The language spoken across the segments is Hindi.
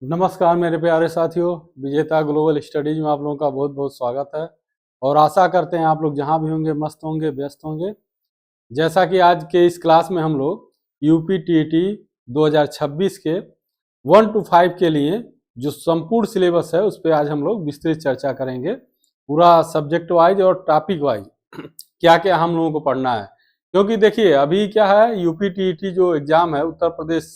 नमस्कार मेरे प्यारे साथियों, विजेता ग्लोबल स्टडीज में आप लोगों का बहुत बहुत स्वागत है। और आशा करते हैं आप लोग जहां भी होंगे मस्त होंगे, व्यस्त होंगे। जैसा कि आज के इस क्लास में हम लोग यूपी टीईटी 2026 के 1 to 5 के लिए जो संपूर्ण सिलेबस है उस पर आज हम लोग विस्तृत चर्चा करेंगे, पूरा सब्जेक्ट वाइज और टॉपिक वाइज क्या क्या हम लोगों को पढ़ना है। क्योंकि देखिए अभी क्या है, यूपी टीईटी जो एग्जाम है, उत्तर प्रदेश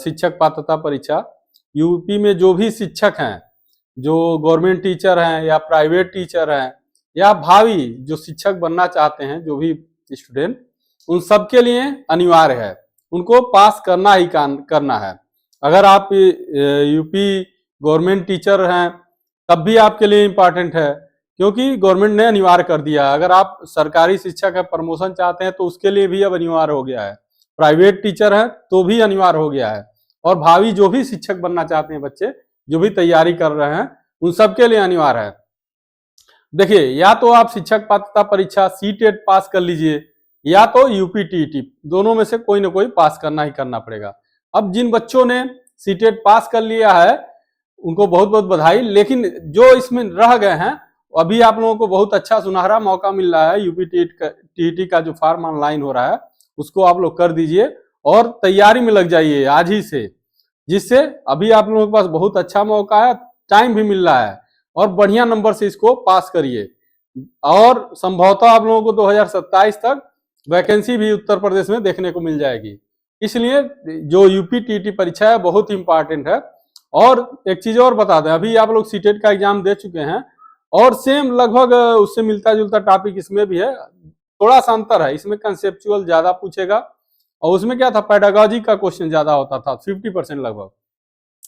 शिक्षक पात्रता परीक्षा, यूपी में जो भी शिक्षक हैं, जो गवर्नमेंट टीचर हैं या प्राइवेट टीचर हैं या भावी जो शिक्षक बनना चाहते हैं, जो भी स्टूडेंट, उन सब के लिए अनिवार्य है, उनको पास करना ही करना है। अगर आप यूपी गवर्नमेंट टीचर हैं तब भी आपके लिए इम्पॉर्टेंट है, क्योंकि गवर्नमेंट ने अनिवार्य कर दिया है। अगर आप सरकारी शिक्षक है, प्रमोशन चाहते हैं तो उसके लिए भी अब अनिवार्य हो गया है। प्राइवेट टीचर है तो भी अनिवार्य हो गया है। और भावी जो भी शिक्षक बनना चाहते हैं बच्चे, जो भी तैयारी कर रहे हैं, उन सबके लिए अनिवार्य है। देखिए, या तो आप शिक्षक पात्रता परीक्षा सीटेट पास कर लीजिए या तो यूपी टीईटी, दोनों में से कोई ना कोई पास करना ही करना पड़ेगा। अब जिन बच्चों ने सीटेट पास कर लिया है उनको बहुत बहुत बधाई, लेकिन जो इसमें रह गए हैं, अभी आप लोगों को बहुत अच्छा सुनहरा मौका मिल रहा है। यूपी टीईटी का जो फॉर्म ऑनलाइन हो रहा है उसको आप लोग कर दीजिए और तैयारी में लग जाइए आज ही से, जिससे अभी आप लोगों के पास बहुत अच्छा मौका है, टाइम भी मिल रहा है और बढ़िया नंबर से इसको पास करिए। और संभवतः आप लोगों को 2027 तक वैकेंसी भी उत्तर प्रदेश में देखने को मिल जाएगी। इसलिए जो यूपी टीईटी परीक्षा है बहुत इंपॉर्टेंट है। और एक चीज और बता दें, अभी आप लोग सीटेट का एग्जाम दे चुके हैं और सेम लगभग उससे मिलता जुलता टॉपिक इसमें भी है, थोड़ा सा अंतर है। इसमें कंसेप्चुअल ज्यादा पूछेगा और उसमें क्या था, पेडागॉजी का क्वेश्चन ज्यादा होता था, 50% लगभग।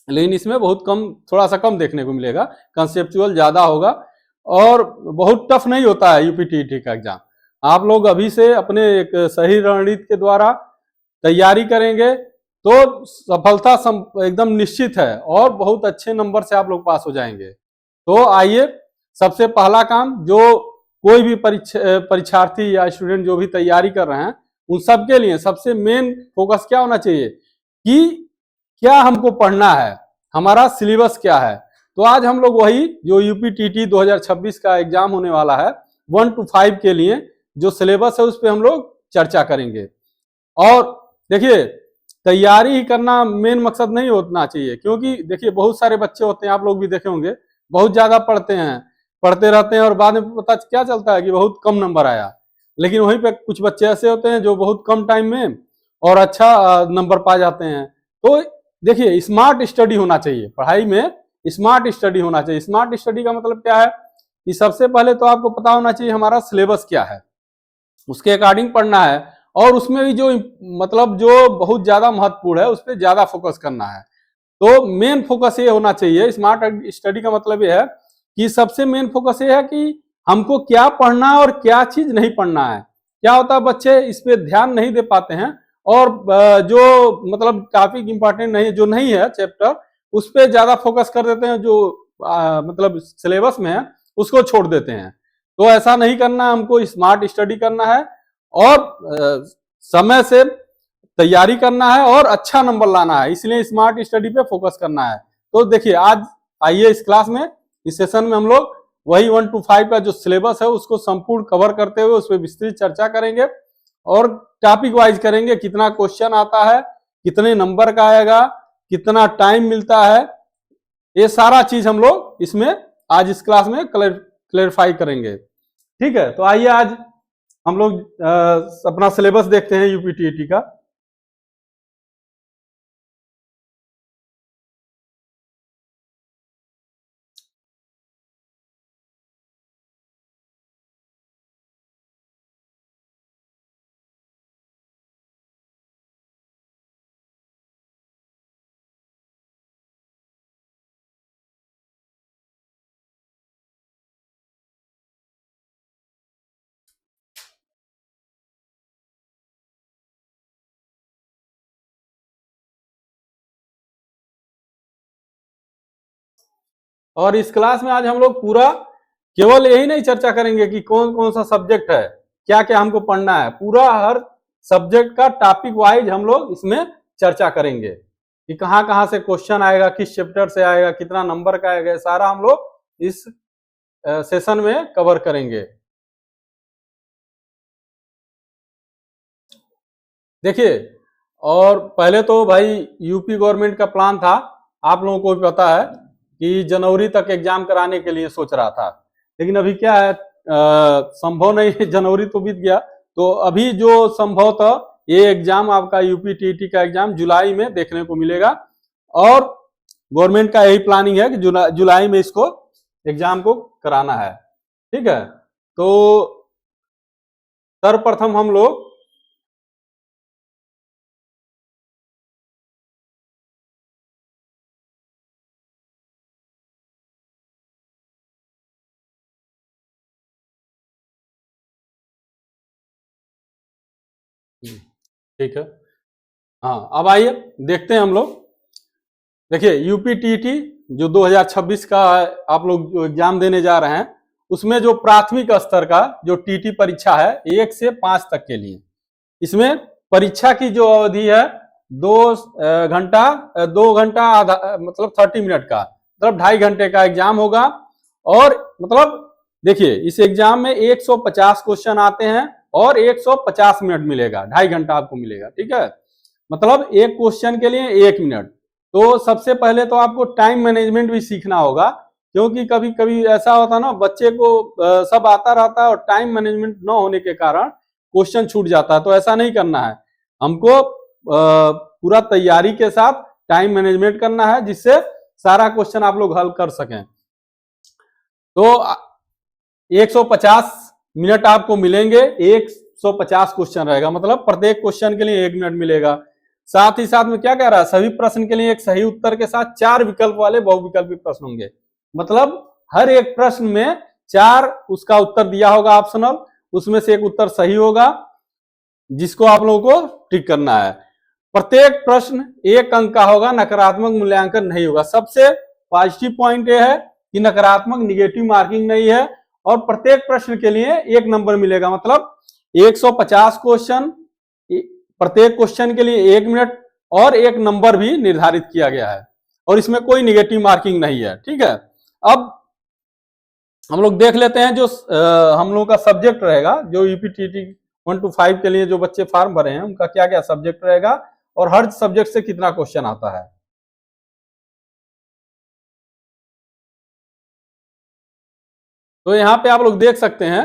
लेकिन इसमें बहुत कम, थोड़ा सा कम देखने को मिलेगा, कंसेप्चुअल ज्यादा होगा और बहुत टफ नहीं होता है यूपी टीईटी का एग्जाम। आप लोग अभी से अपने एक सही रणनीति के द्वारा तैयारी करेंगे तो सफलता एकदम निश्चित है और बहुत अच्छे नंबर से आप लोग पास हो जाएंगे। तो आइए, सबसे पहला काम, जो कोई भी परीक्षार्थी या स्टूडेंट जो भी तैयारी कर रहे हैं, उन सब के लिए सबसे मेन फोकस क्या होना चाहिए कि क्या हमको पढ़ना है, हमारा सिलेबस क्या है। तो आज हम लोग वही जो यूपी टीईटी 2026 का एग्जाम होने वाला है 1 to 5 के लिए जो सिलेबस है उस पर हम लोग चर्चा करेंगे। और देखिए, तैयारी ही करना मेन मकसद नहीं होना चाहिए, क्योंकि देखिए बहुत सारे बच्चे होते हैं, आप लोग भी देखे होंगे, बहुत ज्यादा पढ़ते हैं, पढ़ते रहते हैं और बाद में पता क्या चलता है कि बहुत कम नंबर आया। लेकिन वहीं पे कुछ बच्चे ऐसे होते हैं जो बहुत कम टाइम में और अच्छा नंबर पा जाते हैं। तो देखिए, स्मार्ट स्टडी होना चाहिए, पढ़ाई में स्मार्ट स्टडी होना चाहिए। स्मार्ट स्टडी का मतलब क्या है कि सबसे पहले तो आपको पता होना चाहिए हमारा सिलेबस क्या है, उसके अकॉर्डिंग पढ़ना है। और उसमें भी जो मतलब जो बहुत ज्यादा महत्वपूर्ण है उस पर ज्यादा फोकस करना है। तो मेन फोकस ये होना चाहिए, स्मार्ट स्टडी का मतलब ये है कि सबसे मेन फोकस ये है कि हमको क्या पढ़ना है और क्या चीज नहीं पढ़ना है। क्या होता है, बच्चे इस पे ध्यान नहीं दे पाते हैं और जो मतलब टॉपिक इंपॉर्टेंट नहीं है, जो नहीं है चैप्टर, उस पर ज्यादा फोकस कर देते हैं, जो मतलब सिलेबस में है उसको छोड़ देते हैं। तो ऐसा नहीं करना है, हमको स्मार्ट स्टडी करना है और समय से तैयारी करना है और अच्छा नंबर लाना है। इसलिए स्मार्ट स्टडी पे फोकस करना है। तो देखिए, आज आइए इस क्लास में, इस सेशन में हम लोग वही 1 to 5 का जो सिलेबस है उसको संपूर्ण कवर करते हुए उस पर विस्तृत चर्चा करेंगे और टॉपिक वाइज करेंगे, कितना क्वेश्चन आता है, कितने नंबर का आएगा, कितना टाइम मिलता है, ये सारा चीज हम लोग इसमें आज इस क्लास में क्लेरिफाई करेंगे। ठीक है, तो आइए आज हम लोग अपना सिलेबस देखते हैं यूपी टीईटी का। और इस क्लास में आज हम लोग पूरा केवल यही नहीं चर्चा करेंगे कि कौन कौन सा सब्जेक्ट है, क्या क्या हमको पढ़ना है, पूरा हर सब्जेक्ट का टॉपिक वाइज हम लोग इसमें चर्चा करेंगे। कि कहाँ कहाँ से क्वेश्चन आएगा, किस चैप्टर से आएगा, कितना नंबर का आएगा, सारा हम लोग इस सेशन में कवर करेंगे। देखिए, और पहले तो भाई यूपी गवर्नमेंट का प्लान था, आप लोगों को भी पता है कि जनवरी तक एग्जाम कराने के लिए सोच रहा था, लेकिन अभी क्या है, संभव नहीं, जनवरी तो बीत गया, तो अभी जो संभव था ये एग्जाम आपका यूपी टीईटी का एग्जाम जुलाई में देखने को मिलेगा, और गवर्नमेंट का यही प्लानिंग है कि जुलाई में इसको एग्जाम को कराना है। ठीक है, तो सर्वप्रथम हम लोग ठीक है, हाँ अब आइए देखते हैं हम लोग। देखिए, यूपी टीईटी जो 2026 का आप लोग जो एग्जाम देने जा रहे हैं, उसमें जो प्राथमिक स्तर का जो टीटी परीक्षा है 1 से 5 तक के लिए, इसमें परीक्षा की जो अवधि है 2 घंटा आधा, मतलब 30 मिनट का, मतलब 2.5 घंटे का एग्जाम होगा। और मतलब देखिए, इस एग्जाम में 150 क्वेश्चन आते हैं और 150 मिनट मिलेगा, 2.5 घंटा आपको मिलेगा। ठीक है, मतलब एक क्वेश्चन के लिए 1 मिनट। तो सबसे पहले तो आपको टाइम मैनेजमेंट भी सीखना होगा, क्योंकि कभी कभी ऐसा होता है ना, बच्चे को सब आता रहता है और टाइम मैनेजमेंट न होने के कारण क्वेश्चन छूट जाता है। तो ऐसा नहीं करना है, हमको पूरा तैयारी के साथ टाइम मैनेजमेंट करना है, जिससे सारा क्वेश्चन आप लोग हल कर सकें। तो 150 मिनट आपको मिलेंगे, 150 क्वेश्चन रहेगा, मतलब प्रत्येक क्वेश्चन के लिए 1 मिनट मिलेगा। साथ ही साथ में क्या कह रहा है, सभी प्रश्न के लिए एक सही उत्तर के साथ 4 विकल्प वाले बहुविकल्पी प्रश्न होंगे, मतलब हर एक प्रश्न में 4 उसका उत्तर दिया होगा ऑप्शनल, उसमें से एक उत्तर सही होगा, जिसको आप लोगों को टिक करना है। प्रत्येक प्रश्न 1 अंक का होगा, नकारात्मक मूल्यांकन नहीं होगा। सबसे पॉजिटिव पॉइंट यह है कि नकारात्मक निगेटिव मार्किंग नहीं है, और प्रत्येक प्रश्न के लिए 1 नंबर मिलेगा, मतलब 150 क्वेश्चन, प्रत्येक क्वेश्चन के लिए 1 मिनट और 1 नंबर भी निर्धारित किया गया है, और इसमें कोई निगेटिव मार्किंग नहीं है। ठीक है, अब हम लोग देख लेते हैं जो हम लोगों का सब्जेक्ट रहेगा, जो यूपीटीटी 1 to 5 के लिए जो बच्चे फॉर्म भरे हैं उनका क्या क्या सब्जेक्ट रहेगा, और हर सब्जेक्ट से कितना क्वेश्चन आता है। तो यहाँ पे आप लोग देख सकते हैं,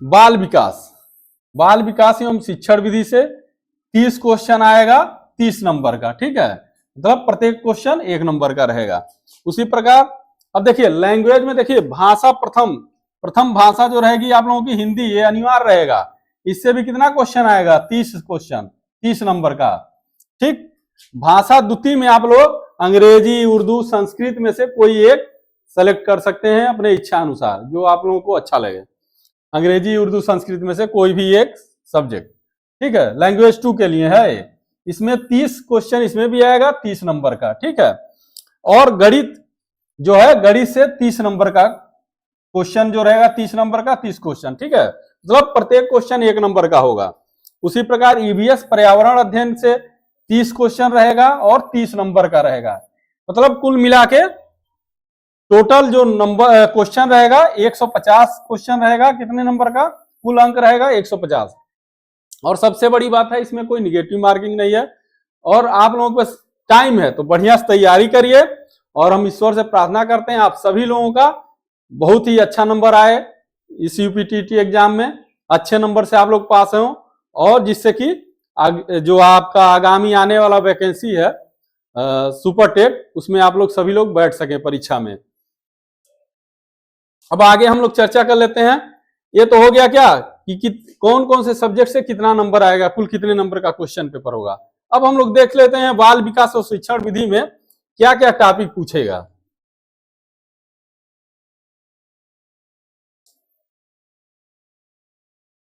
बाल विकास एवं शिक्षण विधि से 30 क्वेश्चन आएगा, 30 नंबर का। ठीक है, मतलब प्रत्येक क्वेश्चन 1 नंबर का रहेगा। उसी प्रकार अब देखिए, लैंग्वेज में देखिए, भाषा प्रथम भाषा जो रहेगी आप लोगों की हिंदी, ये अनिवार्य रहेगा। इससे भी कितना क्वेश्चन आएगा, 30 क्वेश्चन, 30 नंबर का। ठीक, भाषा द्वितीय में आप लोग अंग्रेजी, उर्दू, संस्कृत में से कोई एक सेलेक्ट कर सकते हैं अपने इच्छा अनुसार, जो आप लोगों को अच्छा लगे, अंग्रेजी, उर्दू, संस्कृत में से कोई भी एक सब्जेक्ट। ठीक है, लैंग्वेज 2 के लिए है, इसमें 30 क्वेश्चन इसमें भी आएगा, 30 नंबर का। ठीक है, और गणित जो है, गणित से 30 नंबर का क्वेश्चन जो रहेगा, 30 नंबर का 30 क्वेश्चन। ठीक है, मतलब प्रत्येक क्वेश्चन 1 नंबर का होगा। उसी प्रकार ईवीएस पर्यावरण अध्ययन से 30 क्वेश्चन रहेगा और 30 नंबर का रहेगा, मतलब कुल मिला के टोटल जो नंबर क्वेश्चन रहेगा 150 क्वेश्चन रहेगा। कितने नंबर का कुल अंक रहेगा, 150। और सबसे बड़ी बात है, इसमें कोई निगेटिव मार्किंग नहीं है, और आप लोगों के पास टाइम है, तो बढ़िया से तैयारी करिए। और हम ईश्वर से प्रार्थना करते हैं आप सभी लोगों का बहुत ही अच्छा नंबर आए इस यूपीटीटी एग्जाम में, अच्छे नंबर से आप लोग पास हों, और जिससे कि जो आपका आगामी आने वाला वैकेंसी है सुपर टेट, उसमें आप लोग सभी लोग बैठ सकें परीक्षा में। अब आगे हम लोग चर्चा कर लेते हैं। ये तो हो गया क्या कि कौन कौन से सब्जेक्ट से कितना नंबर आएगा, कुल कितने नंबर का क्वेश्चन पेपर होगा। अब हम लोग देख लेते हैं बाल विकास और शिक्षण विधि में क्या क्या टॉपिक पूछेगा।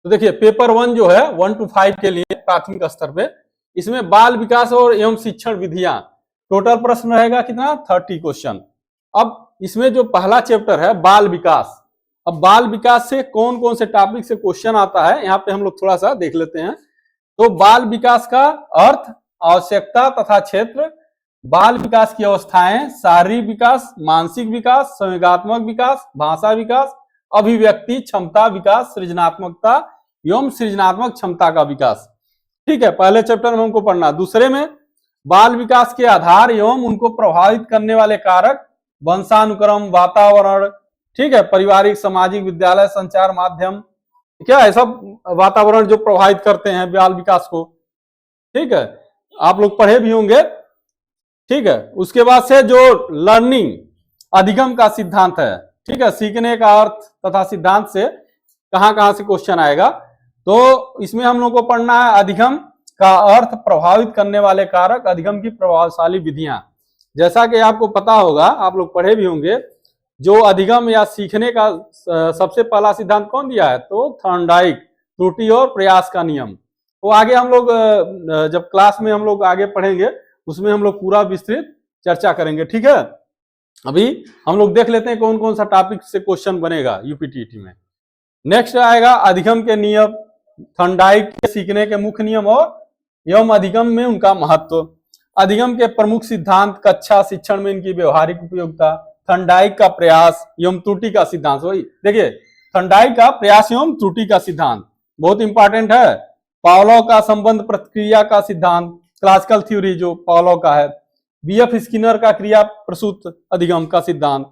तो देखिए, पेपर 1 जो है 1 to 5 के लिए प्राथमिक स्तर पे, इसमें बाल विकास और एवं शिक्षण विधियां, टोटल प्रश्न रहेगा कितना, 30 क्वेश्चन। अब इसमें जो पहला चैप्टर है बाल विकास, अब बाल विकास से कौन कौन से टॉपिक से क्वेश्चन आता है, यहाँ पे हम लोग थोड़ा सा देख लेते हैं। तो बाल विकास का अर्थ आवश्यकता तथा क्षेत्र, बाल विकास की अवस्थाएं, शारीरिक विकास, मानसिक विकास, संवेगात्मक विकास, भाषा विकास, अभिव्यक्ति क्षमता विकास, सृजनात्मकता एवं सृजनात्मक क्षमता का विकास। ठीक है, पहले चैप्टर में हमको पढ़ना। दूसरे में बाल विकास के आधार एवं उनको प्रभावित करने वाले कारक, वंशानुक्रम, वातावरण, ठीक है, पारिवारिक, सामाजिक, विद्यालय, संचार माध्यम, क्या है सब वातावरण जो प्रभावित करते हैं बाल विकास को। ठीक है, आप लोग पढ़े भी होंगे। ठीक है, उसके बाद से जो लर्निंग अधिगम का सिद्धांत है, ठीक है, सीखने का अर्थ तथा सिद्धांत से कहां से क्वेश्चन आएगा, तो इसमें हम लोग को पढ़ना है अधिगम का अर्थ, प्रभावित करने वाले कारक, अधिगम की प्रभावशाली विधियां। जैसा कि आपको पता होगा, आप लोग पढ़े भी होंगे, जो अधिगम या सीखने का सबसे पहला सिद्धांत कौन दिया है, तो थॉर्नडाइक, त्रुटि और प्रयास का नियम। तो आगे हम लोग जब क्लास में हम लोग आगे पढ़ेंगे उसमें हम लोग पूरा विस्तृत चर्चा करेंगे। ठीक है, अभी हम लोग देख लेते हैं कौन कौन सा टॉपिक से क्वेश्चन बनेगा यूपीटीटी में। नेक्स्ट आएगा अधिगम के नियम, थॉर्नडाइक के सीखने के मुख्य नियम और एवं अधिगम में उनका महत्व, अधिगम के प्रमुख सिद्धांत, कक्षा शिक्षण में इनकी व्यवहारिक उपयोगिता, थॉर्नडाइक का प्रयास एवं त्रुटि का सिद्धांत। वही देखिए, थॉर्नडाइक का प्रयास एवं त्रुटि का सिद्धांत बहुत इंपॉर्टेंट है। पावलोव का संबंध प्रतिक्रिया का सिद्धांत, क्लासिकल थ्योरी जो पावलोव का है। बीएफ स्किनर का क्रिया प्रसूत अधिगम का सिद्धांत,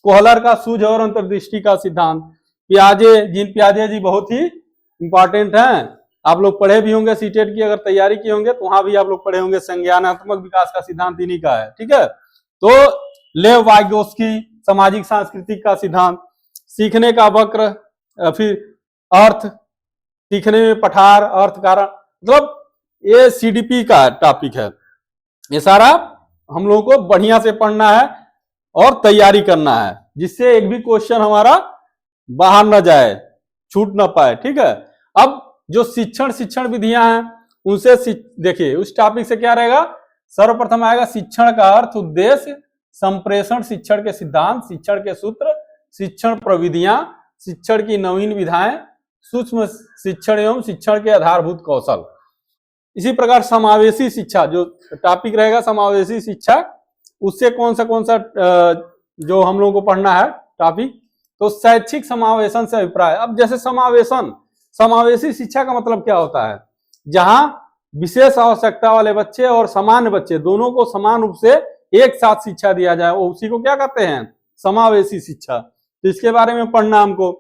कोहलर का सूझ और अंतर्दृष्टि का सिद्धांत, पियाजे, जीन पियाजे जी बहुत ही इंपॉर्टेंट हैं, आप लोग पढ़े भी होंगे, सीटेट की अगर तैयारी की होंगे तो वहां भी आप लोग पढ़े होंगे। संज्ञानात्मक विकास का सिद्धांत इन्हीं का है। ठीक है, तो लेव वाइगोस्की सामाजिक सांस्कृतिक का सिद्धांत, सीखने का वक्र, फिर अर्थ, सीखने में पठार, अर्थ कारण, मतलब ये सीडीपी का टॉपिक है। ये सारा हम लोगों को बढ़िया से पढ़ना है और तैयारी करना है, जिससे एक भी क्वेश्चन हमारा बाहर न जाए, छूट ना पाए। ठीक है, अब जो शिक्षण विधियां हैं उनसे देखिए, उस टॉपिक से क्या रहेगा, सर्वप्रथम आएगा शिक्षण का अर्थ, उद्देश्य, संप्रेषण, शिक्षण के सिद्धांत, शिक्षण के सूत्र, शिक्षण प्रविधियां, शिक्षण की नवीन विधाएं, सूक्ष्म शिक्षण एवं शिक्षण के आधारभूत कौशल। इसी प्रकार समावेशी शिक्षा जो टॉपिक रहेगा, समावेशी शिक्षा, उससे कौन सा जो हम लोगों को पढ़ना है टॉपिक, तो शैक्षिक समावेशन से अभिप्राय। अब जैसे समावेशी शिक्षा का मतलब क्या होता है, जहां विशेष आवश्यकता वाले बच्चे और सामान्य बच्चे दोनों को समान रूप से एक साथ शिक्षा दिया जाए, वो उसी को क्या कहते हैं, समावेशी शिक्षा। तो इसके बारे में पढ़ना हमको।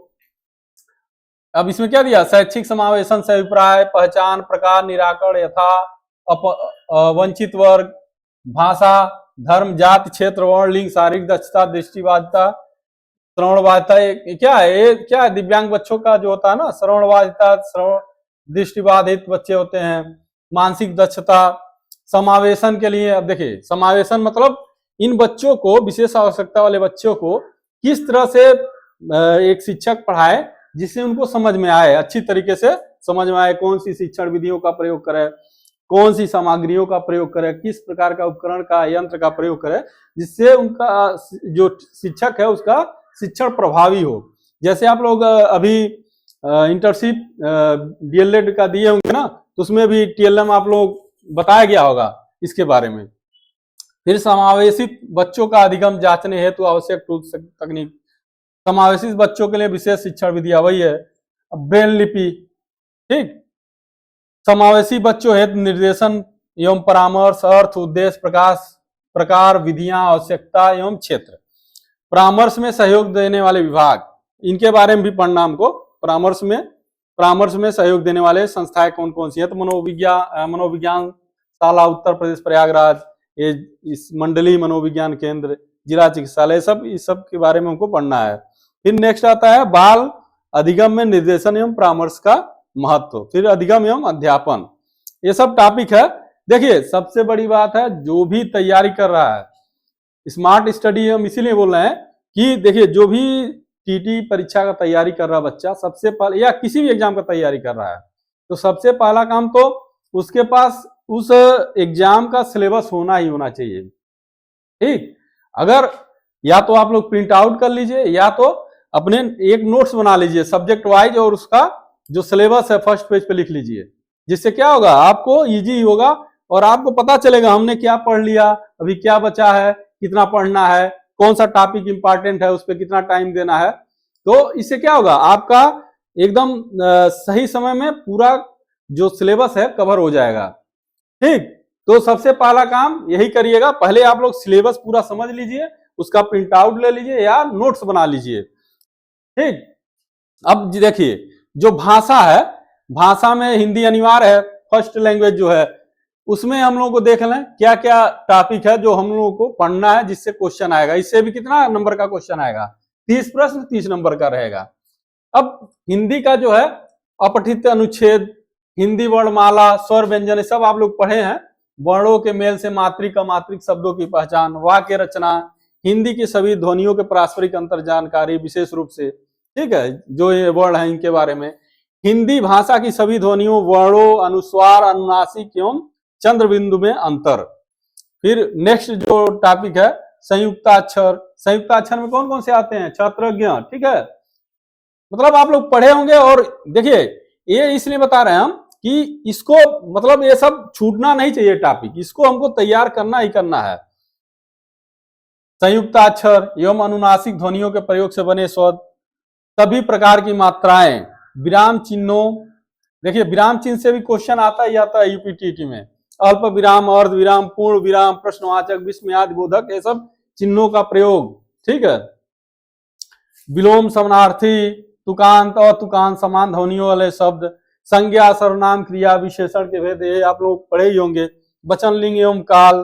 अब इसमें क्या दिया, शैक्षिक समावेशन से अभिप्राय, पहचान, प्रकार, निराकरण, यथा वंचित वर्ग, भाषा, धर्म, जाति, क्षेत्र, वर्ण, लिंग, शारीरिक दक्षता, दृष्टिबाधिता, श्रवणबाधिता, क्या है दिव्यांग बच्चों का जो होता है ना, श्रवणबाधिता, दृष्टिबाधित बच्चे होते हैं, मानसिक दक्षता। समावेशन के लिए अब देखिए, समावेशन मतलब इन बच्चों को, विशेष आवश्यकता वाले बच्चों को किस तरह से एक शिक्षक पढ़ाए जिससे उनको समझ में आए, अच्छी तरीके से समझ में आए, कौन सी शिक्षण विधियों का प्रयोग करे, कौन सी सामग्रियों का प्रयोग करे, किस प्रकार का उपकरण का, यंत्र का प्रयोग करे, जिससे उनका जो शिक्षक है उसका शिक्षण प्रभावी हो। जैसे आप लोग अभी इंटर्नशिप डीएलएड का दिए होंगे ना, तो उसमें भी टीएलएम आप लोग बताया गया होगा इसके बारे में। फिर समावेशित बच्चों का अधिगम जांचने हेतु आवश्यक तकनीक, समावेशित बच्चों के लिए विशेष शिक्षण विधियां, वही है ब्रेल लिपि। ठीक, समावेशी बच्चों हेतु निर्देशन एवं परामर्श, अर्थ, उद्देश्य, प्रकार, विधियां, आवश्यकता एवं क्षेत्र। परामर्श में सहयोग देने वाले विभाग, इनके बारे में भी पढ़ना हमको। परामर्श में सहयोग देने वाले संस्थाएं कौन कौन सी है, तो मनोविज्ञान शाला उत्तर प्रदेश प्रयागराज, ये इस मंडली मनोविज्ञान केंद्र, जिला चिकित्सालय, इस सब के बारे में हमको पढ़ना है। फिर नेक्स्ट आता है बाल अधिगम में निर्देशन एवं परामर्श का महत्व, फिर अधिगम एवं अध्यापन, ये सब टॉपिक है। देखिए, सबसे बड़ी बात है, जो भी तैयारी कर रहा है, स्मार्ट स्टडी हम इसीलिए बोल रहे हैं कि देखिए, जो भी टीटी परीक्षा का तैयारी कर रहा बच्चा, सबसे पहले, या किसी भी एग्जाम का तैयारी कर रहा है, तो सबसे पहला काम तो उसके पास उस एग्जाम का सिलेबस होना ही होना चाहिए। ठीक, अगर या तो आप लोग प्रिंट आउट कर लीजिए, या तो अपने एक नोट्स बना लीजिए सब्जेक्ट वाइज, और उसका जो सिलेबस है फर्स्ट पेज पे लिख लीजिए, जिससे क्या होगा, आपको इजी होगा और आपको पता चलेगा हमने क्या पढ़ लिया, अभी क्या बचा है, कितना पढ़ना है, कौन सा टॉपिक इंपॉर्टेंट है, उस पर कितना टाइम देना है। तो इससे क्या होगा, आपका एकदम सही समय में पूरा जो सिलेबस है कवर हो जाएगा। ठीक, तो सबसे पहला काम यही करिएगा, पहले आप लोग सिलेबस पूरा समझ लीजिए, उसका प्रिंट आउट ले लीजिए या नोट्स बना लीजिए। ठीक, अब देखिए जो भाषा है, भाषा में हिंदी अनिवार्य है, फर्स्ट लैंग्वेज जो है, उसमें हम लोगों को देख लें क्या क्या टॉपिक है जो हम लोगों को पढ़ना है, जिससे क्वेश्चन आएगा। इससे भी कितना नंबर का क्वेश्चन आएगा, 30 प्रश्न 30 नंबर का रहेगा। अब हिंदी का जो है अपठित अनुच्छेद, हिंदी वर्णमाला, स्वर व्यंजन, सब आप लोग पढ़े हैं। वर्णों के मेल से मात्रिक अमात्रिक शब्दों की पहचान, वाक्य रचना, हिंदी की सभी ध्वनियों के पारस्परिक अंतर जानकारी विशेष रूप से, ठीक है, जो ये वर्ण है इनके बारे में। हिंदी भाषा की सभी ध्वनियों, वर्णों, अनुस्वार, अनुनासिक एवं चंद्र बिंदु में अंतर। फिर नेक्स्ट जो टॉपिक है संयुक्ताक्षर, संयुक्ताक्षर में कौन कौन से आते हैं, क्षत्रज्ञ, ठीक है। मतलब आप लोग पढ़े होंगे, और देखिए ये इसलिए बता रहे हैं हम कि इसको मतलब ये सब छूटना नहीं चाहिए टॉपिक, इसको हमको तैयार करना ही करना है। संयुक्ताक्षर एवं अनुनासिक ध्वनियों के प्रयोग से बने शब्द, सभी प्रकार की मात्राएं, विराम चिन्हों, देखिए विराम चिन्ह से भी क्वेश्चन आता ही आता है यूपीटीटी में, अल्प विराम, अर्ध विराम, पूर्ण विराम, प्रश्नवाचक, विस्मयादि बोधक, ये सब चिन्हों का प्रयोग, ठीक है। विलोम, समानार्थी, तुकांत और तुकांत समान ध्वनियों वाले शब्द, संज्ञा, सर्वनाम, क्रिया, विशेषण के भेद, ये आप लोग पढ़े ही होंगे। वचन, लिंग एवं काल,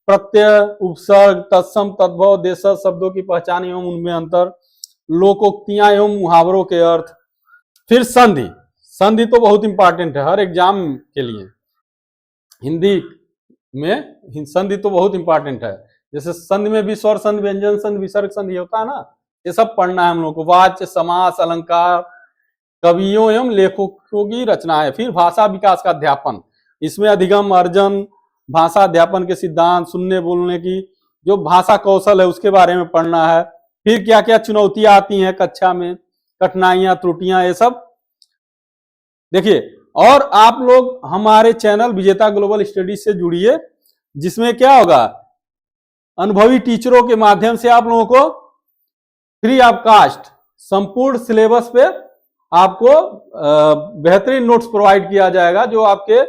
प्रत्यय, उपसर्ग, तत्सम, तद्भव, देशज शब्दों की पहचान एवं उनमें अंतर, लोकोक्तियां एवं मुहावरों के अर्थ। फिर संधि, संधि तो बहुत इंपॉर्टेंट है हर एग्जाम के लिए, हिंदी में संधि तो बहुत इंपॉर्टेंट है। जैसे संधि में भी स्वर संधि, व्यंजन संधि, विसर्ग संधि होता है ना, ये सब पढ़ना है हम लोग को। वाच्य, समास, अलंकार, कवियों एवं लेखकों की रचनाएं। फिर भाषा विकास का अध्यापन, इसमें अधिगम, अर्जन, भाषा अध्यापन के सिद्धांत, सुनने बोलने की जो भाषा कौशल है उसके बारे में पढ़ना है। फिर क्या क्या चुनौतियां आती हैं कक्षा में, कठिनाइयां, त्रुटियां, ये सब देखिए। और आप लोग हमारे चैनल विजेता ग्लोबल स्टडीज से जुड़िए, जिसमें क्या होगा, अनुभवी टीचरों के माध्यम से आप लोगों को फ्री ऑफ कास्ट संपूर्ण सिलेबस पे आपको बेहतरीन नोट्स प्रोवाइड किया जाएगा, जो आपके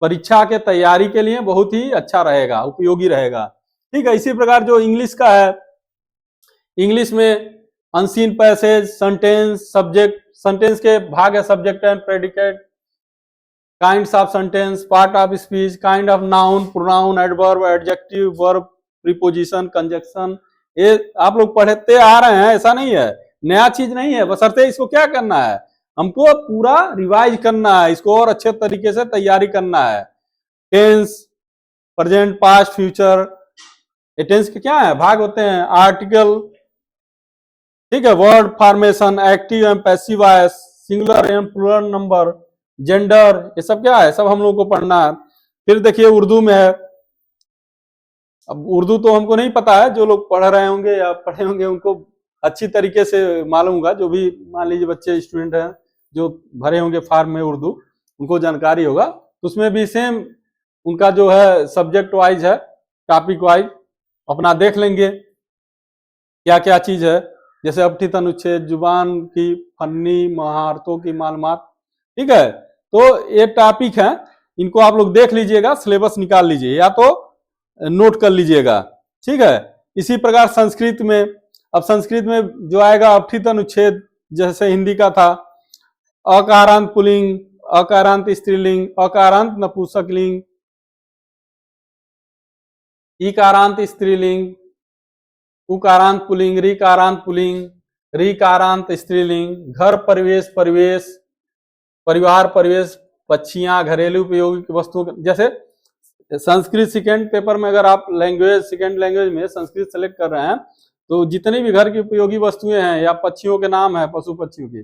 परीक्षा के तैयारी के लिए बहुत ही अच्छा रहेगा, उपयोगी रहेगा। ठीक है, इसी प्रकार जो इंग्लिश का है, इंग्लिश में unseen passage, sentence, subject, sentence के भाग है subject and predicate, kinds of sentence, part of speech, kind of noun, pronoun, adverb, adjective, verb, preposition, conjunction, ये आप लोग पढ़ते आ रहे हैं, ऐसा नहीं है, नया चीज नहीं है। बशर्ते इसको क्या करना है, हमको पूरा रिवाइज करना है, इसको और अच्छे तरीके से तैयारी करना है। Tense, present, past, future, tense के क्या है भाग होते हैं, आर्टिकल, ठीक है, word formation, active and passive voice, singular and plural number, gender, ये सब क्या है, सब हम लोग को पढ़ना है। फिर देखिए उर्दू में है, अब उर्दू तो हमको नहीं पता है, जो लोग पढ़ रहे होंगे या पढ़े होंगे उनको अच्छी तरीके से मालूम होगा, जो भी मान लीजिए बच्चे स्टूडेंट हैं जो भरे होंगे फॉर्म में उर्दू, उनको जानकारी होगा। तो उसमें भी सेम उनका जो है सब्जेक्ट वाइज है, टॉपिक वाइज अपना देख लेंगे क्या क्या चीज है, जैसे अपठित अनुच्छेद, जुबान की फन्नी महारतों की मालूमात, ठीक है। तो ये टॉपिक है, इनको आप लोग देख लीजिएगा, सिलेबस निकाल लीजिए या तो नोट कर लीजिएगा, ठीक है। इसी प्रकार संस्कृत में, अब संस्कृत में जो आएगा अपठित अनुच्छेद, जैसे हिंदी का था, अकारांत पुल्लिंग, अकारांत स्त्रीलिंग, अकारांत नपुंसकलिंग, इकारांत स्त्रीलिंग, उकारांत पुल्लिंग, ऋकारांत पुल्लिंग, ऋकारांत स्त्रीलिंग, घर, परिवेश, परिवेश, परिवार, परिवेश, पक्षियां, घरेलू उपयोगी वस्तुओं, जैसे संस्कृत सेकेंड पेपर में अगर आप लैंग्वेज, सेकेंड लैंग्वेज में संस्कृत सेलेक्ट कर रहे हैं, तो जितनी भी घर की उपयोगी वस्तुएं हैं या पक्षियों के नाम है, पशु पक्षियों के,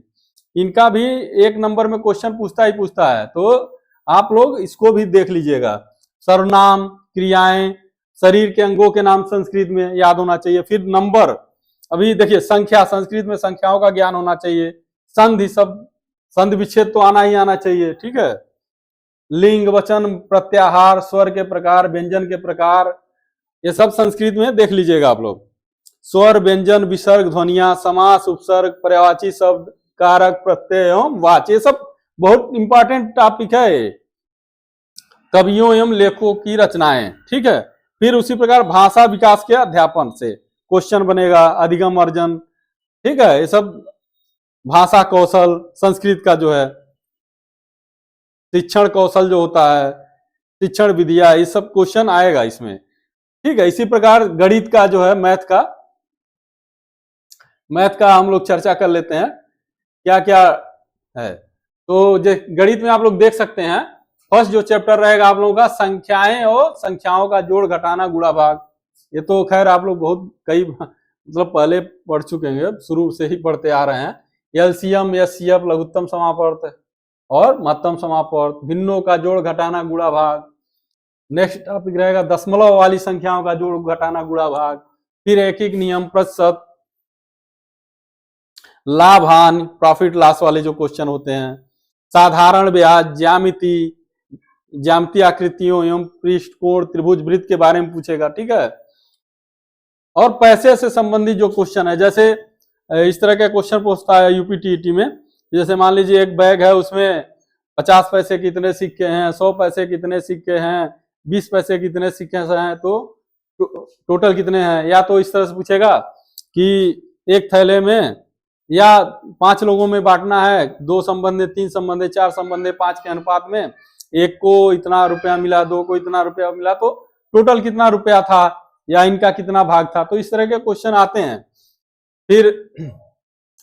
इनका भी एक नंबर में क्वेश्चन पूछता ही पूछता है, तो आप लोग इसको भी देख लीजिएगा। सर्वनाम, क्रियाएं, शरीर के अंगों के नाम संस्कृत में याद होना चाहिए। फिर नंबर, अभी देखिए संख्या, संस्कृत में संख्याओं का ज्ञान होना चाहिए। संधि, सब संधि विच्छेद तो आना ही आना चाहिए, ठीक है। लिंग, वचन, प्रत्याहार, स्वर के प्रकार, व्यंजन के प्रकार, ये सब संस्कृत में देख लीजिएगा आप लोग। स्वर, व्यंजन, विसर्ग, ध्वनिया, समास, उपसर्ग, पर्यायवाची शब्द, कारक, प्रत्यय एवं वाच्य, ये सब बहुत इंपॉर्टेंट टॉपिक है, कवियों एवं लेखकों की रचनाएं। ठीक है, फिर उसी प्रकार भाषा विकास के अध्यापन से क्वेश्चन बनेगा, अधिगम, अर्जन। ठीक है, ये सब भाषा कौशल, संस्कृत का जो है शिक्षण कौशल जो होता है, शिक्षण विधिया, ये सब क्वेश्चन आएगा इसमें। ठीक है, इसी प्रकार गणित का जो है, मैथ का हम लोग चर्चा कर लेते हैं क्या क्या है। तो गणित में आप लोग देख सकते हैं, फर्स्ट जो चैप्टर रहेगा आप लोगों का संख्याएं और संख्याओं का जोड़, घटाना, गुणा, भाग। ये तो खैर आप लोग बहुत कई मतलब पहले पढ़ चुके हैं, शुरू से ही पढ़ते आ रहे हैं। एलसीएम, एचसीएफ, लघुत्तम समापवर्त और महत्तम समापवर्त, भिन्नों का जोड़, घटाना, गुणा, भाग। नेक्स्ट टॉपिक रहेगा दशमलव वाली संख्याओं का जोड़, घटाना, गुणा, भाग। फिर एक एक नियम, प्रतिशत, लाभ हानि, प्रॉफिट लॉस वाले जो क्वेश्चन होते हैं, साधारण ब्याज, ज्यामिति, ज्यामितीय आकृतियों एवं पृष्ठ, कोण, त्रिभुज, वृत्त के बारे में पूछेगा। ठीक है, और पैसे से संबंधित जो क्वेश्चन है, जैसे इस तरह का क्वेश्चन पूछता है यूपीटीईटी में, जैसे मान लीजिए एक बैग है, उसमें 50 पैसे कितने सिक्के हैं, 100 पैसे कितने सिक्के हैं, 20 पैसे कितने सिक्के हैं, तो टोटल कितने हैं। या तो इस तरह से पूछेगा कि एक थैले में या 5 लोगों में बांटना है, 2 संबंध, 3 संबंध, 4 संबंध, 5 के अनुपात में, एक को इतना रुपया मिला, 2 को इतना रुपया मिला, तो टोटल कितना रुपया था या इनका कितना भाग था। तो इस तरह के क्वेश्चन आते हैं। फिर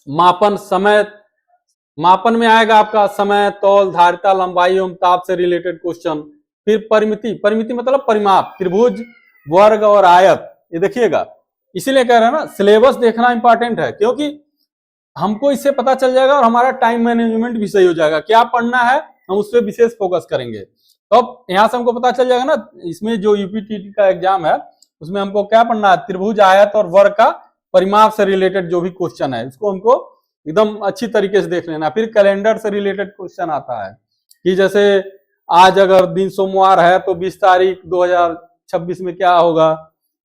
मापन, समय, मापन में आएगा आपका समय, तौल, धारिता, लंबाई एवं ताप से रिलेटेड क्वेश्चन। फिर परिमिति, परिमिति मतलब परिमाप, त्रिभुज, वर्ग और आयत, ये देखिएगा। इसीलिए कह रहे हैं ना, सिलेबस देखना इंपॉर्टेंट है, क्योंकि हमको इससे पता चल जाएगा और हमारा टाइम मैनेजमेंट भी सही हो जाएगा। क्या पढ़ना है हम उस पर विशेष फोकस करेंगे, तो अब यहाँ से हमको पता चल जाएगा ना, इसमें जो यूपीटीटी का एग्जाम है उसमें हमको क्या पढ़ना है, त्रिभुज, आयत और वर्ग का परिमाप से रिलेटेड जो भी क्वेश्चन है उसको हमको एकदम अच्छी तरीके से देख लेना। फिर कैलेंडर से रिलेटेड क्वेश्चन आता है कि जैसे आज अगर दिन सोमवार है तो 20 तारीख 2026 में क्या होगा।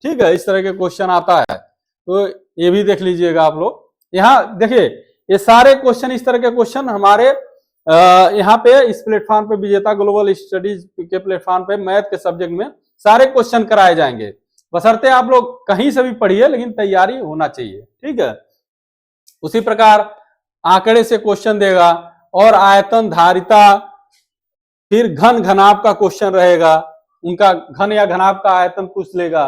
ठीक है, इस तरह के क्वेश्चन आता है, तो ये भी देख लीजिएगा आप लोग। यहाँ देखिए, ये सारे क्वेश्चन, इस तरह के क्वेश्चन हमारे यहाँ पे इस प्लेटफॉर्म पे, विजेता ग्लोबल स्टडीज के प्लेटफॉर्म पे मैथ के सब्जेक्ट में सारे क्वेश्चन कराए जाएंगे। बशर्ते आप लोग कहीं से भी पढ़िए, लेकिन तैयारी होना चाहिए। ठीक है, उसी प्रकार आंकड़े से क्वेश्चन देगा, और आयतन, धारिता, फिर घन, घनाभ का क्वेश्चन रहेगा, उनका घन या घनाभ का आयतन पूछ लेगा,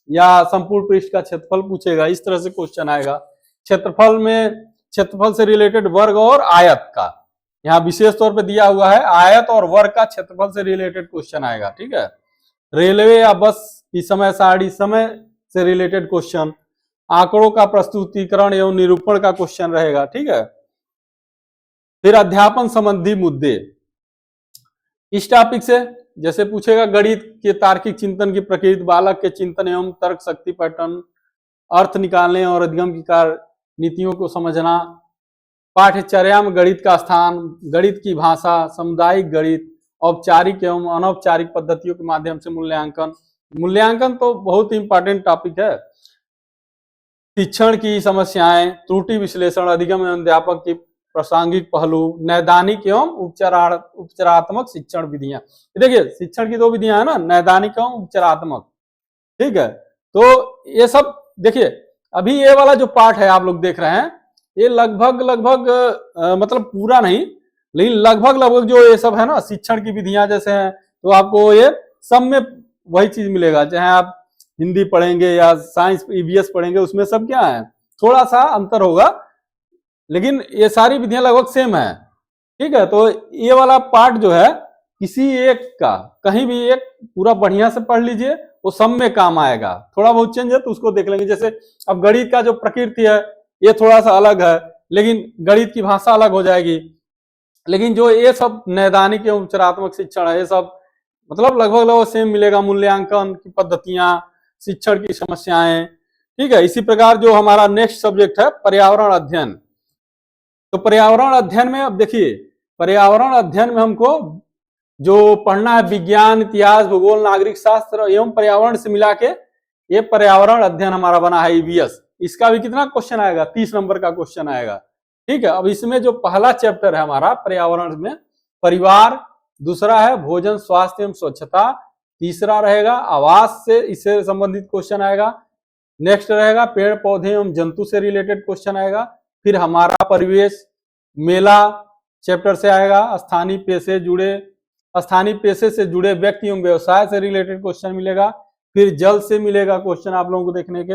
या संपूर्ण पृष्ठ का क्षेत्रफल पूछेगा। इस तरह से क्वेश्चन आएगा। क्षेत्रफल में, क्षेत्रफल से रिलेटेड वर्ग और आयत का यहाँ विशेष तौर पे दिया हुआ है, आयत और वर्ग का क्षेत्रफल से रिलेटेड क्वेश्चन आएगा। ठीक है, रेलवे या बस की समय सारणी, समय से रिलेटेड क्वेश्चन, आंकड़ों का प्रस्तुतिकरण एवं निरूपण का क्वेश्चन रहेगा। ठीक है, फिर अध्यापन संबंधी मुद्दे, इस टॉपिक से जैसे पूछेगा गणित के तार्किक चिंतन की प्रकृति, बालक के चिंतन एवं तर्क शक्ति, पैटर्न, अर्थ निकालने और अधिगम की कार्य नीतियों को समझना, पाठ्यचर्या में गणित का स्थान, गणित की भाषा, सामुदायिक गणित, औपचारिक एवं अनौपचारिक पद्धतियों के माध्यम से मूल्यांकन। मूल्यांकन तो बहुत इंपॉर्टेंट टॉपिक है। शिक्षण की समस्याएं, त्रुटि विश्लेषण, अधिगम एवं अध्यापक की प्रासंगिक पहलू, नैदानिक एवं उपचारात्मक शिक्षण विधियां। देखिए, शिक्षण की 2 विधियां है ना, नैदानिक एवं उपचारात्मक। ठीक है, तो ये सब देखिए, अभी ये वाला जो पार्ट है आप लोग देख रहे हैं, ये लगभग मतलब पूरा नहीं, लेकिन लगभग जो ये सब है ना, शिक्षण की विधियां जैसे हैं, तो आपको ये सब में वही चीज मिलेगा। चाहे आप हिंदी पढ़ेंगे या साइंस ईवीएस पढ़ेंगे, उसमें सब क्या है, थोड़ा सा अंतर होगा, लेकिन ये सारी विधियां लगभग सेम है। ठीक है, तो ये वाला पार्ट जो है, किसी एक का कहीं भी एक पूरा बढ़िया से पढ़ लीजिए, वो सब में काम आएगा। थोड़ा बहुत चेंज है तो उसको देख लेंगे। जैसे अब गणित का जो प्रकृति है ये थोड़ा सा अलग है, लेकिन गणित की भाषा अलग हो जाएगी। लेकिन जो ये सब नैदानिक एवं उपचारात्मक शिक्षण है, ये सब मतलब लगभग सेम मिलेगा। मूल्यांकन की पद्धतियां, शिक्षण की समस्याएं। ठीक है, इसी प्रकार जो हमारा नेक्स्ट सब्जेक्ट है पर्यावरण अध्ययन। तो पर्यावरण अध्ययन में अब देखिए, पर्यावरण अध्ययन में हमको जो पढ़ना है विज्ञान, इतिहास, भूगोल, नागरिक शास्त्र एवं पर्यावरण से मिला के ये पर्यावरण अध्ययन हमारा बना है ईवीएस। इसका भी कितना क्वेश्चन आएगा, 30 नंबर का क्वेश्चन आएगा। ठीक है, अब इसमें जो पहला चैप्टर है हमारा पर्यावरण में, परिवार, दूसरा है भोजन, स्वास्थ्य एवं स्वच्छता, तीसरा रहेगा आवास से इससे संबंधित क्वेश्चन आएगा, नेक्स्ट रहेगा पेड़ पौधे एवं जंतु से रिलेटेड क्वेश्चन आएगा, फिर हमारा परिवेश, मेला चैप्टर से आएगा, स्थानीय पेशे से जुड़े व्यक्ति एवं व्यवसाय से रिलेटेड क्वेश्चन मिलेगा, फिर जल से मिलेगा क्वेश्चन आप लोगों को देखने के,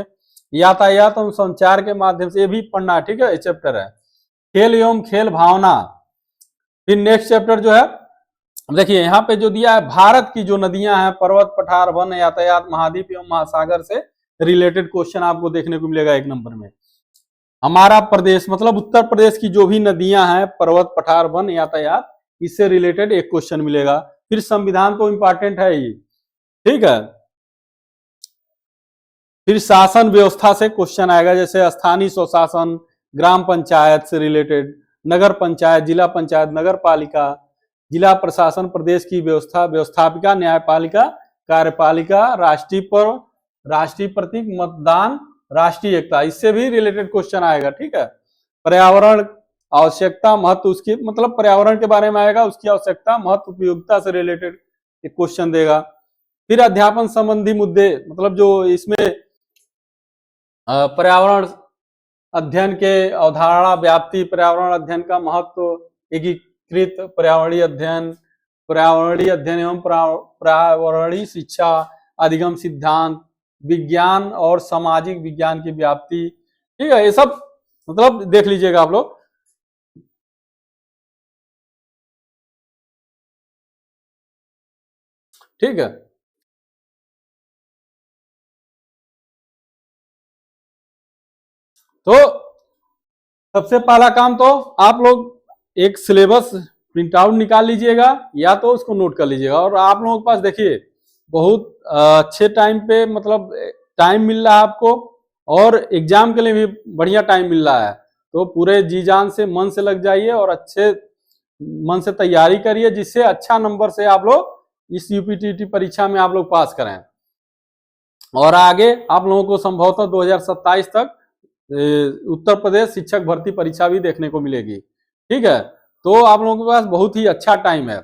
यातायात एवं संचार के माध्यम से, ये भी पढ़ना है। ठीक है, ये चैप्टर है खेल एवं खेल भावना। फिर नेक्स्ट चैप्टर जो है देखिए यहाँ पे जो दिया है, भारत की जो नदियां हैं, पर्वत, पठार, वन, यातायात, महाद्वीप एवं महासागर से रिलेटेड क्वेश्चन आपको देखने को मिलेगा 1 नंबर में। हमारा प्रदेश मतलब उत्तर प्रदेश की जो भी नदियां हैं, पर्वत, पठार, वन, यातायात, इससे रिलेटेड एक क्वेश्चन मिलेगा। फिर संविधान तो इंपॉर्टेंट है ही। ठीक है, फिर शासन व्यवस्था से क्वेश्चन आएगा, जैसे स्थानीय स्वशासन, ग्राम पंचायत से रिलेटेड, नगर पंचायत, जिला पंचायत, नगर पालिका, जिला प्रशासन, प्रदेश की व्यवस्था, व्यवस्थापिका, न्यायपालिका, कार्यपालिका, राष्ट्रीय पर्व, राष्ट्रीय प्रतीक, मतदान, राष्ट्रीय एकता, इससे भी रिलेटेड क्वेश्चन आएगा। ठीक है, पर्यावरण आवश्यकता, महत्व, उसकी मतलब पर्यावरण के बारे में आएगा, उसकी आवश्यकता, महत्व, उपयोगिता से रिलेटेड एक क्वेश्चन देगा। फिर अध्यापन संबंधी मुद्दे, मतलब जो इसमें पर्यावरण अध्ययन के अवधारणा, व्याप्ति, पर्यावरण अध्ययन का महत्व, एकीकृत पर्यावरणीय अध्ययन एवं पर्यावरणीय शिक्षा, अधिगम सिद्धांत, विज्ञान और सामाजिक विज्ञान की व्याप्ति। ठीक है, ये सब मतलब देख लीजिएगा आप लोग। ठीक है, तो सबसे पहला काम तो आप लोग एक सिलेबस प्रिंट आउट निकाल लीजिएगा या तो उसको नोट कर लीजिएगा। और आप लोगों के पास देखिए बहुत अच्छे टाइम पे मतलब टाइम मिल रहा है आपको, और एग्जाम के लिए भी बढ़िया टाइम मिल रहा है, तो पूरे जी जान से मन से लग जाइए और अच्छे मन से तैयारी करिए, जिससे अच्छा नंबर से आप लोग इस यूपीटीटी परीक्षा में आप लोग पास करें। और आगे आप लोगों को संभवतः 2027 तक उत्तर प्रदेश शिक्षक भर्ती परीक्षा भी देखने को मिलेगी। ठीक है, तो आप लोगों के पास बहुत ही अच्छा टाइम है।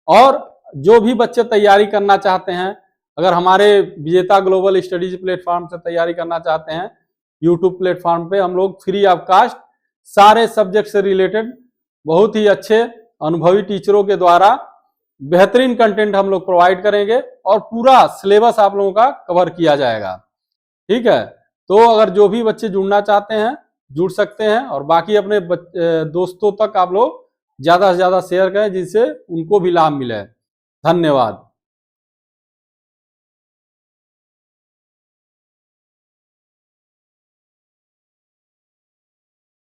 और जो भी बच्चे तैयारी करना चाहते हैं, अगर हमारे विजेता ग्लोबल स्टडीज प्लेटफॉर्म से तैयारी करना चाहते हैं, यूट्यूब प्लेटफॉर्म पे हम लोग फ्री ऑफ कास्ट सारे सब्जेक्ट से रिलेटेड बहुत ही अच्छे अनुभवी टीचरों के द्वारा बेहतरीन कंटेंट हम लोग प्रोवाइड करेंगे और पूरा सिलेबस आप लोगों का कवर किया जाएगा। ठीक है, तो अगर जो भी बच्चे जुड़ना चाहते हैं जुड़ सकते हैं, और बाकी अपने दोस्तों तक आप लोग ज्यादा से ज्यादा शेयर करें, जिससे उनको भी लाभ मिले। धन्यवाद।